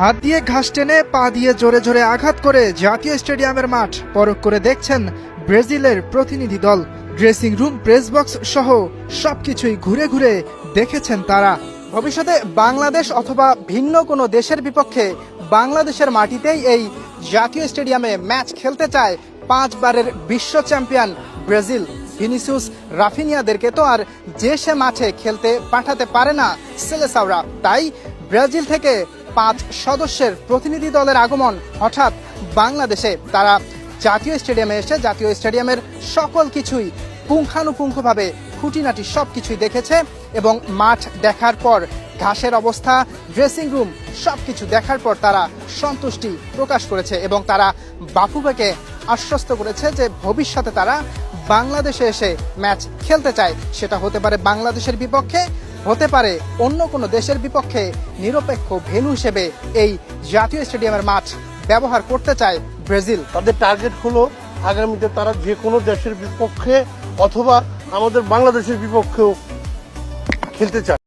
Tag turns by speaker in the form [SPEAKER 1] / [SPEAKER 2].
[SPEAKER 1] হাত দিয়ে ঘাস টেনে পা দিয়ে জোরে জোরে আঘাত করে জাতীয় স্টেডিয়ামের মাঠ পরখ করে দেখছেন ব্রাজিলের প্রতিনিধি দল। ড্রেসিং রুম, প্রেস বক্স সহ সবকিছুই ঘুরে ঘুরে দেখেছেন তারা। ভবিষ্যতে বাংলাদেশ অথবা ভিন্ন কোনো দেশের বিপক্ষে বাংলাদেশের মাটিতেই এই জাতীয় স্টেডিয়ামে ম্যাচ খেলতে চায় 5 বারের বিশ্ব চ্যাম্পিয়ন ব্রাজিল। ভিনিসিয়াস, রাফিনিয়াদেরকে তো আর যে সে মাঠে খেলতে পাঠাতে পারে না সেলেসাওরা। তাই ব্রাজিল থেকে 5 সদস্যের প্রতিনিধি দলের আগমন হঠাৎ বাংলাদেশে। তারা জাতীয় স্টেডিয়ামে এসে জাতীয় স্টেডিয়ামের সকল কিছুই পুঙ্খানুপুঙ্খভাবে খুঁটিনাটি সব কিছুই দেখেছে এবং মাঠ দেখার পর ঘাসের অবস্থা, ড্রেসিং রুম সবকিছু দেখার পর তারা সন্তুষ্টি প্রকাশ করেছে এবং তারা বাফুফেকে আশ্বস্ত করেছে যে ভবিষ্যতে তারা বাংলাদেশে এসে ম্যাচ খেলতে চায়। সেটা হতে পারে বাংলাদেশের বিপক্ষে, হতে পারে অন্য কোনো দেশের বিপক্ষে। নিরপেক্ষ ভেন্যু হিসেবে এই জাতীয় স্টেডিয়ামের মাঠ ব্যবহার করতে চায় ব্রাজিল।
[SPEAKER 2] তাদের টার্গেট হলো আগামীতে তারা যে কোনো দেশের বিপক্ষে অথবা আমাদের বাংলাদেশের বিপক্ষেও খেলতে চায়।